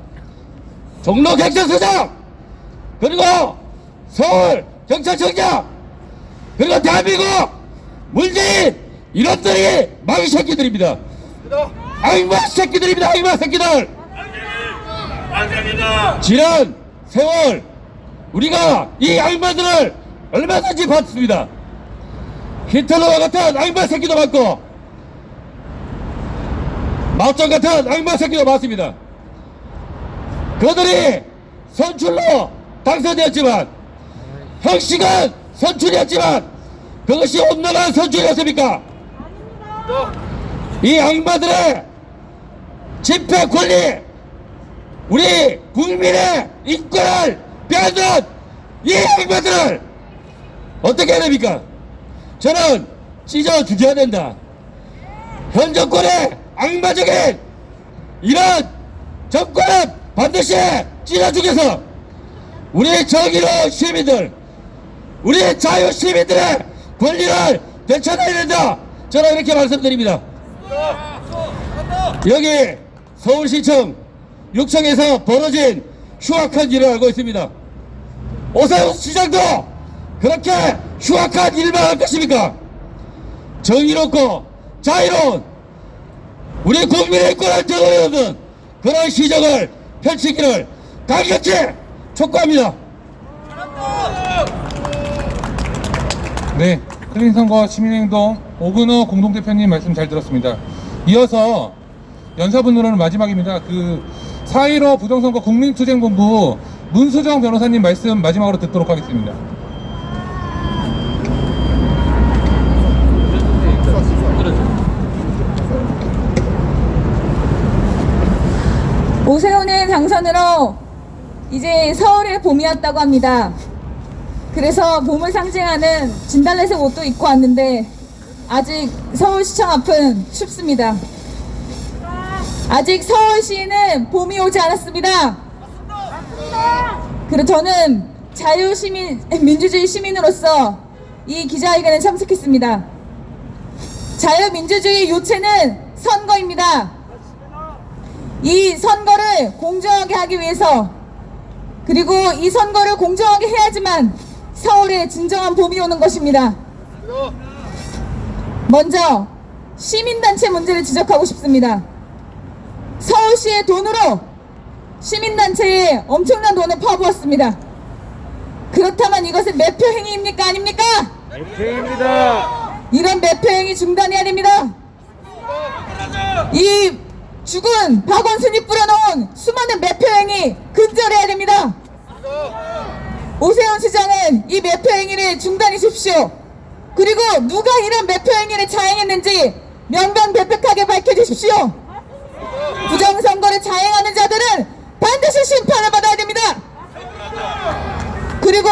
종로 경찰서장, 그리고 서울 경찰청장, 그리고 대한민국 문재인, 이런들이 마귀 새끼들입니다. 악마 새끼들입니다. 악마 새끼들. 지난 세월 우리가 이 악마들을 얼마든지 봤습니다. 히틀러와 같은 악마 새끼도 봤고 마오쩌 같은 악마 새끼도 봤습니다. 그들이 선출로 당선되었지만 형식은 선출이었지만 그것이 온전한 선출이었습니까? 이 악마들의 집회 권리, 우리 국민의 인권을 빼앗는 이 악마들을 어떻게 해야 됩니까? 저는 찢어 죽여야 된다. 현 정권의 악마적인 이런 정권은 반드시 찢어 죽여서 우리 정의로운 시민들, 우리 자유 시민들의 권리를 되찾아야 된다. 저는 이렇게 말씀드립니다. 여기 서울시청 6층에서 벌어진 흉악한 일을 알고 있습니다. 오세훈 시장도 그렇게 흉악한 일만 할 것입니까? 정의롭고 자유로운 우리 국민의 인권을 되돌리는 그런 시정을 펼치기를 강력히 촉구합니다. 네, 클린선거 시민행동 오근호 공동대표님 말씀 잘 들었습니다. 이어서 연사분으로는 마지막입니다. 4.15 부정선거 국민투쟁본부 문수정 변호사님 말씀 마지막으로 듣도록 하겠습니다. 오세훈의 당선으로 이제 서울의 봄이 왔다고 합니다. 그래서 봄을 상징하는 진달래색 옷도 입고 왔는데 아직 서울시청 앞은 춥습니다. 아직 서울시에는 봄이 오지 않았습니다. 그리고 저는 민주주의 시민으로서 이 기자회견에 참석했습니다. 자유민주주의 요체는 선거입니다. 이 선거를 공정하게 하기 위해서, 그리고 이 선거를 공정하게 해야지만 서울에 진정한 봄이 오는 것입니다. 먼저 시민단체 문제를 지적하고 싶습니다. 서울시의 돈으로 시민단체에 엄청난 돈을 퍼부었습니다. 그렇다면 이것은 매표 행위입니까? 아닙니까? 매표입니다. 이런 매표 행위 중단해야 됩니다. 이 죽은 박원순이 뿌려놓은 수많은 매표 행위 근절해야 됩니다. 오세훈 시장은 이 매표 행위를 중단해 주십시오. 그리고 누가 이런 매표 행위를 자행했는지 명명백백하게 밝혀주십시오. 부정선거를 자행하는 자들은 반드시 심판을 받아야 됩니다. 그리고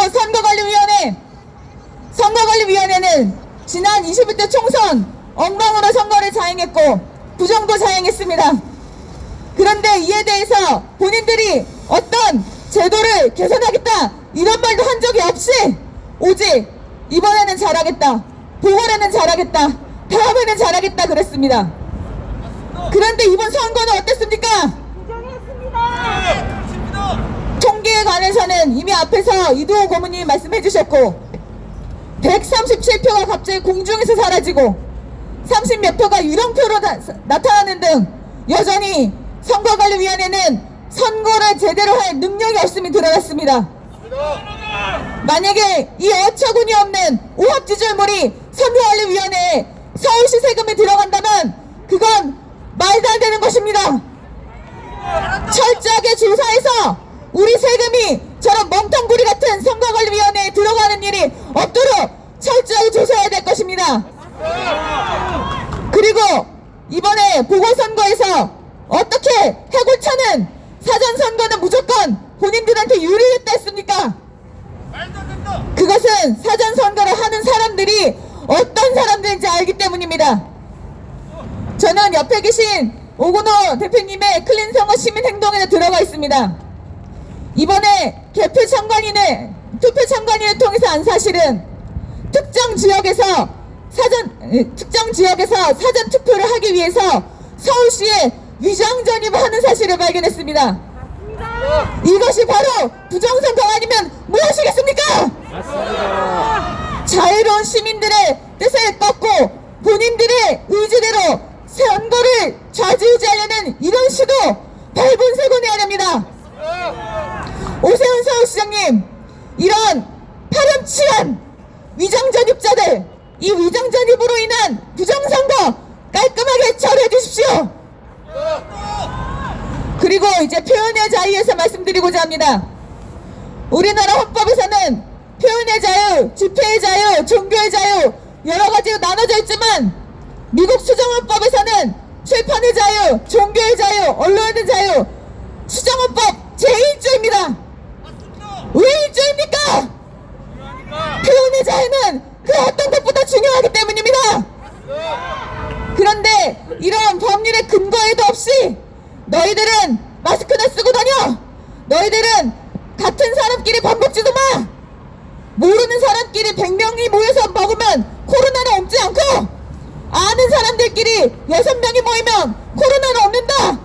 선거관리위원회는 지난 21대 총선 엉망으로 선거를 자행했고 부정도 자행했습니다. 그런데 이에 대해서 본인들이 어떤 제도를 개선하겠다 이런 말도 한 적이 없이 오직 이번에는 잘하겠다, 보궐에는 잘하겠다, 다음에는 잘하겠다 그랬습니다. 그런데 이번 선거는 어땠습니까? 통계에 관해서는 이미 앞에서 이두호 고문님이 말씀해 주셨고 137표가 갑자기 공중에서 사라지고 30몇 표가 유령표로 나타나는 등 여전히 선거관리위원회는 선거를 제대로 할 능력이 없음이 드러났습니다. 만약에 이 어처구니 없는 오합지졸물이 선거관리위원회에 서울시 세금이 들어간다면 그건 말도 안 되는 것입니다. 철저하게 조사해서 우리 세금이 저런 멍텅구리 같은 선거관리위원회에 들어가는 일이 없도록 철저하게 조사해야 될 것입니다. 그리고 이번에 보궐선거에서 어떻게 해골차는 사전선거는 무조건 본인들한테 유리했다 했습니까? 그것은 사전선거를 하는 사람들이 어떤 사람들인지 알기 때문입니다. 저는 옆에 계신 오건호 대표님의 클린선거 시민행동에 들어가 있습니다. 이번에 투표 참관인을 통해서 안 사실은 특정 지역에서 사전 투표를 하기 위해서 서울시에 위장 전입을 하는 사실을 발견했습니다. 이것이 바로 부정선거 아니면 무엇이겠습니까? 맞습니다. 자유로운 시민들의 뜻을 꺾고 본인들의 의지대로 선거를 좌지우지하려는 이런 시도 발본색원해야 됩니다. 오세훈 서울시장님, 이런 파렴치한 위장전입자들, 이 위장전입으로 인한 부정선거 깔끔하게 처리해 주십시오. 그리고 이제 표현의 자유에서 말씀드리고자 합니다. 우리나라 헌법에서는 표현의 자유, 집회의 자유, 종교의 자유 여러 가지로 나눠져 있지만 미국 수정헌법에서는 출판의 자유, 종교의 자유, 언론의 자유, 수정헌법 제1조입니다. 왜 1조입니까? 표현의 자유는 그 어떤 것보다 중요하기 때문입니다. 그런데 이런 법률의 근거에도 없이 너희들은 마스크나 쓰고 다녀, 너희들은 같은 사람끼리 밥 먹지도 마, 모르는 사람끼리 100명이 모여서 먹으면 코로나는 옮지 않고 아는 사람들끼리 6명이 모이면 코로나는 옮는다,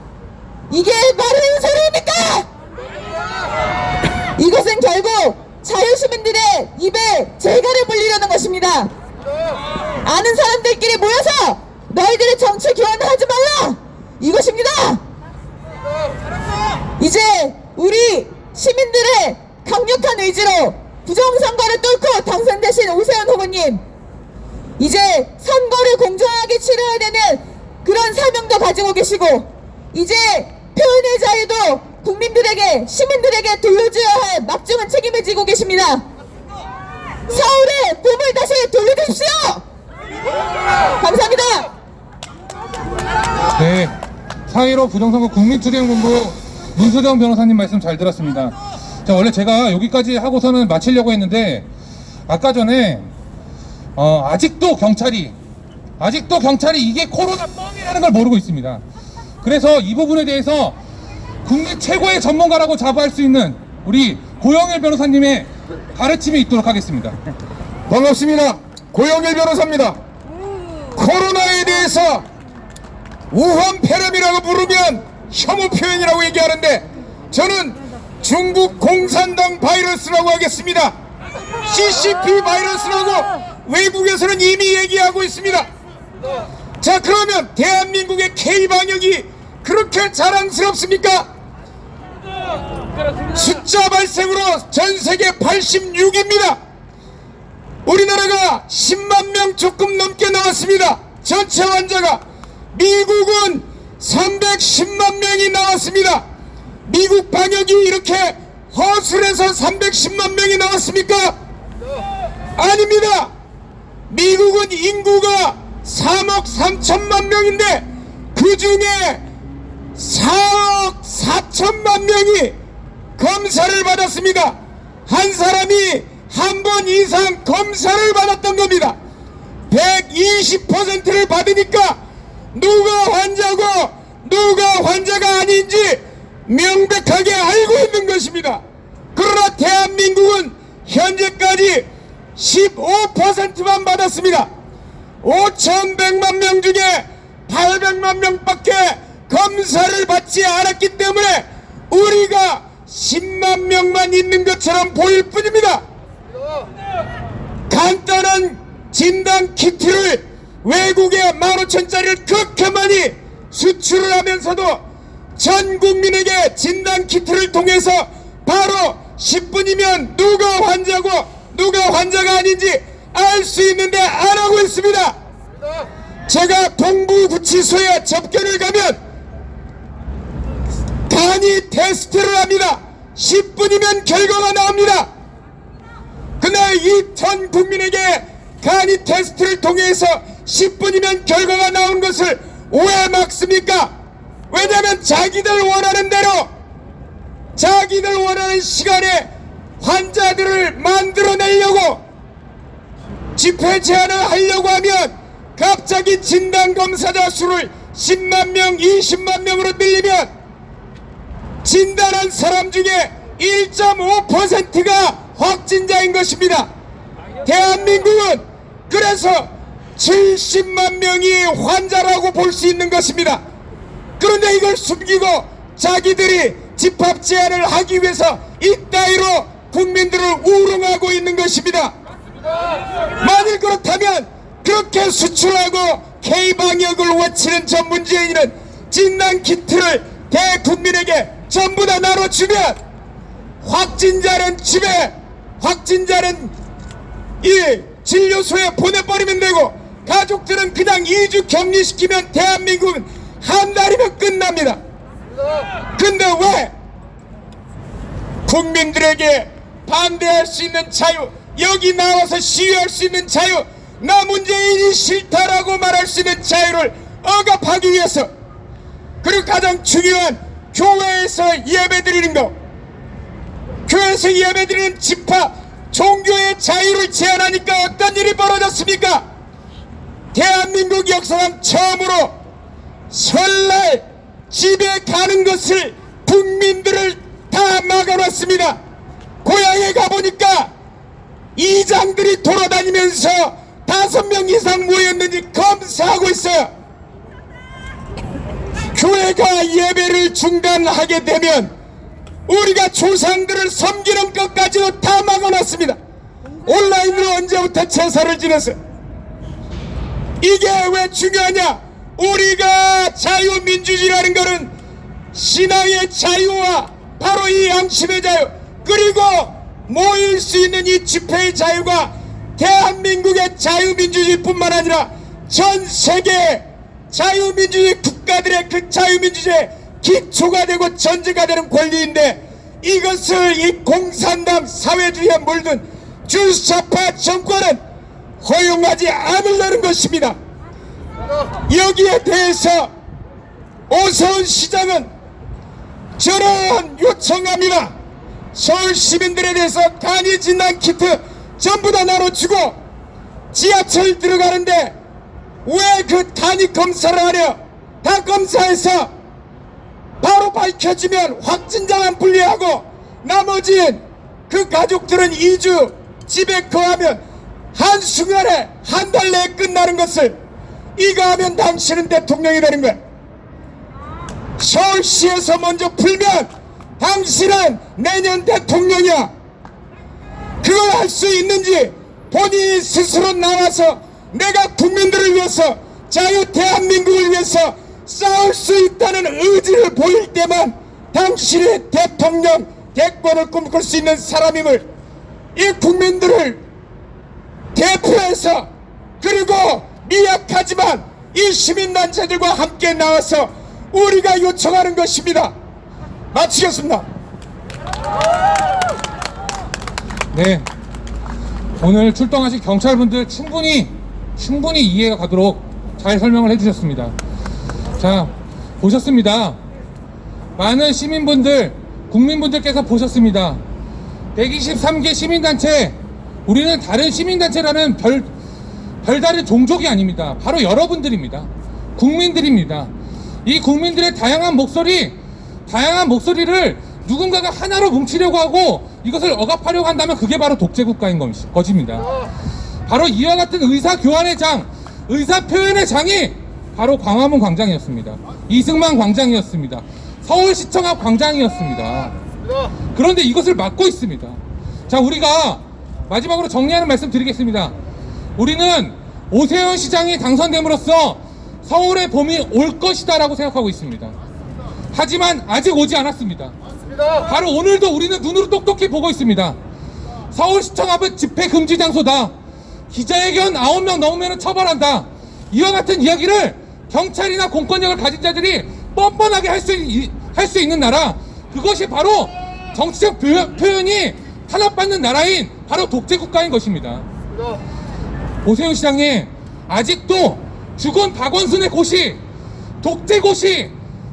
이게 말이 되는 소리입니까? 이것은 결국 자유시민들의 입에 재갈을 물리려는 것입니다. 아는 사람들끼리 모여서 너희들의 정치 교환을 하지 말라, 이것입니다. 이제 우리 시민들의 강력한 의지로 부정선거를 뚫고 당선되신 오세훈 후보님, 이제 선거를 공정하게 치러야 되는 그런 사명도 가지고 계시고 이제 표현의 자유도 국민들에게, 시민들에게 돌려줘야 할 막중한 책임을 지고 계십니다. 서울의 봄을 다시 돌려주십시오. 감사합니다. 네, 4.15 부정선거 국민투쟁본부 문수정 변호사님 말씀 잘 들었습니다. 자, 원래 제가 여기까지 하고서는 마치려고 했는데 아까 전에 아직도 경찰이 이게 코로나 뻥이라는 걸 모르고 있습니다. 그래서 이 부분에 대해서 국내 최고의 전문가라고 자부할 수 있는 우리 고영일 변호사님의 가르침이 있도록 하겠습니다. 반갑습니다. 고영일 변호사입니다. 코로나에 대해서 우한 폐렴이라고 부르면 혐오 표현이라고 얘기하는데 저는 중국 공산당 바이러스라고 하겠습니다. CCP 바이러스라고 외국에서는 이미 얘기하고 있습니다. 자, 그러면 대한민국의 K방역이 그렇게 자랑스럽습니까? 숫자 발생으로 전 세계 86입니다. 우리나라가 10만 명 조금 넘게 나왔습니다. 전체 환자가. 미국은 310만 명이 나왔습니다. 미국 방역이 이렇게 허술해서 310만 명이 나왔습니까? 아닙니다. 미국은 인구가 3억 3천만 명인데 그 중에 4억 4천만 명이 검사를 받았습니다. 한 사람이 한 번 이상 검사를 받았던 겁니다. 120%를 받으니까 누가 환자고 누가 환자가 아닌지 명백하게 알고 있는 것입니다. 그러나 대한민국은 현재까지 15%만 받았습니다. 5,100만 명 중에 800만 명밖에 검사를 받지 않았기 때문에 우리가 10만 명만 있는 것처럼 보일 뿐입니다. 간단한 진단 키트를 외국에 15,000짜리를 그렇게 많이 수출을 하면서도 전 국민에게 진단 키트를 통해서 바로 10분이면 누가 환자고 누가 환자가 아닌지 알 수 있는데 안 하고 있습니다. 제가 동부구치소에 접견을 가면 간이 테스트를 합니다. 10분이면 결과가 나옵니다. 근데 이 전 국민에게 간이 테스트를 통해서 10분이면 결과가 나온 것을 왜 막습니까? 왜냐하면 자기들 원하는 대로 자기들 원하는 시간에 환자들을 만들어내려고 집회 제한을 하려고 하면 갑자기 진단검사자 수를 10만 명, 20만 명으로 늘리면 진단한 사람 중에 1.5%가 확진자인 것입니다. 대한민국은 그래서 70만 명이 환자라고 볼 수 있는 것입니다. 그런데 이걸 숨기고 자기들이 집합 제한을 하기 위해서 이따위로 국민들을 우롱하고 있는 것입니다. 만일 그렇다면 그렇게 수출하고 K방역을 외치는 전 문재인은 진단키트를 대국민에게 전부 다 나눠주면 확진자는 집에 확진자는 이 진료소에 보내버리면 되고 가족들은 그냥 2주 격리시키면 대한민국은 한 달이면 끝납니다. 근데 왜 국민들에게 반대할 수 있는 자유, 여기 나와서 시위할 수 있는 자유, 나 문재인이 싫다라고 말할 수 있는 자유를 억압하기 위해서, 그리고 가장 중요한 교회에서 예배드리는 것, 교회에서 예배드리는 집합, 종교의 자유를 제한하니까 어떤 일이 벌어졌습니까? 대한민국 역사상 처음으로 설날 집에 가는 것을 국민들을 다 막아놨습니다. 고향에 가보니까 이장들이 돌아다니면서 5명 이상 모였는지 검사하고 있어요. 교회가 예배를 중단하게 되면 우리가 조상들을 섬기는 것까지도 다 막아놨습니다. 온라인으로 언제부터 제사를 지냈어요? 이게 왜 중요하냐? 우리가 자유민주주의라는 것은 신앙의 자유와 바로 이 양심의 자유, 그리고 모일 수 있는 이 집회의 자유가 대한민국의 자유민주주의뿐만 아니라 전 세계 자유민주주의 국가들의 그 자유민주주의의 기초가 되고 전제가 되는 권리인데, 이것을 이 공산당 사회주의에 물든 주사파 정권은 허용하지 않으려는 것입니다. 여기에 대해서 오세훈 시장은 저런 요청합니다. 서울 시민들에 대해서 간이 진단 키트 전부 다 나눠주고 지하철 들어가는데 왜 그 간이 검사를 하려? 다 검사해서 바로 밝혀지면 확진자만 분리하고 나머지 그 가족들은 2주 집에 거하면 한순간에 한 달 내에 끝나는 것을, 이거 하면 당신은 대통령이 되는 거야. 서울시에서 먼저 풀면 당신은 내년 대통령이야. 그걸 할 수 있는지 본인이 스스로 나와서 내가 국민들을 위해서 자유 대한민국을 위해서 싸울 수 있다는 의지를 보일 때만 당신이 대통령 대권을 꿈꿀 수 있는 사람임을 이 국민들을 대표해서 그리고 미약하지만 이 시민단체들과 함께 나와서 우리가 요청하는 것입니다. 마치겠습니다. 네. 오늘 출동하신 경찰분들 충분히 이해가 가도록 잘 설명을 해주셨습니다. 자, 보셨습니다. 많은 시민분들, 국민분들께서 보셨습니다. 123개 시민단체, 우리는 다른 시민단체라는 별다른 종족이 아닙니다. 바로 여러분들입니다. 국민들입니다. 이 국민들의 다양한 목소리를 누군가가 하나로 뭉치려고 하고 이것을 억압하려고 한다면 그게 바로 독재국가인 것입니다. 바로 이와 같은 의사교환의 장, 의사표현의 장이 바로 광화문 광장이었습니다. 이승만 광장이었습니다. 서울시청 앞 광장이었습니다. 그런데 이것을 막고 있습니다. 자, 우리가 마지막으로 정리하는 말씀 드리겠습니다. 우리는 오세훈 시장이 당선됨으로써 서울의 봄이 올 것이다 라고 생각하고 있습니다. 하지만 아직 오지 않았습니다. 바로 오늘도 우리는 눈으로 똑똑히 보고 있습니다. 서울시청 앞은 집회 금지 장소다. 기자회견 9명 넘으면 처벌한다. 이와 같은 이야기를 경찰이나 공권력을 가진 자들이 뻔뻔하게 할 수 있는 나라, 그것이 바로 정치적 표현이 탄압받는 나라인 바로 독재국가인 것입니다. 오세훈 시장님, 아직도 죽은 박원순의 고시, 독재고시,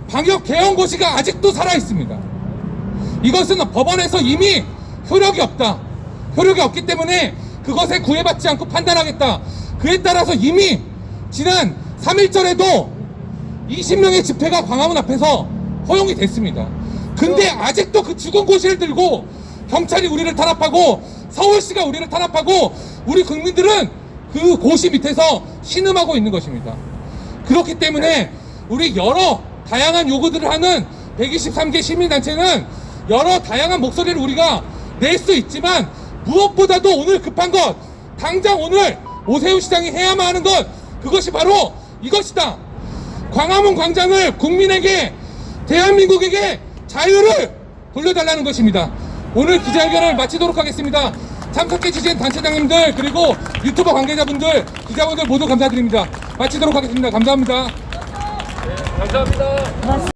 방역개헌고시가 아직도 살아있습니다. 이것은 법원에서 이미 효력이 없다. 효력이 없기 때문에 그것에 구애받지 않고 판단하겠다. 그에 따라서 이미 지난 3.1절에도 20명의 집회가 광화문 앞에서 허용이 됐습니다. 근데 아직도 그 죽은 고시를 들고 경찰이 우리를 탄압하고 서울시가 우리를 탄압하고 우리 국민들은 그 고시 밑에서 신음하고 있는 것입니다. 그렇기 때문에 우리 여러 다양한 요구들을 하는 123개 시민단체는 여러 다양한 목소리를 우리가 낼 수 있지만 무엇보다도 오늘 급한 것, 당장 오늘 오세훈 시장이 해야만 하는 것, 그것이 바로 이것이다. 광화문 광장을 국민에게, 대한민국에게 자유를 돌려달라는 것입니다. 오늘 기자회견을 마치도록 하겠습니다. 참석해 주신 단체장님들, 그리고 유튜버 관계자분들, 기자분들 모두 감사드립니다. 마치도록 하겠습니다. 감사합니다. 감사합니다.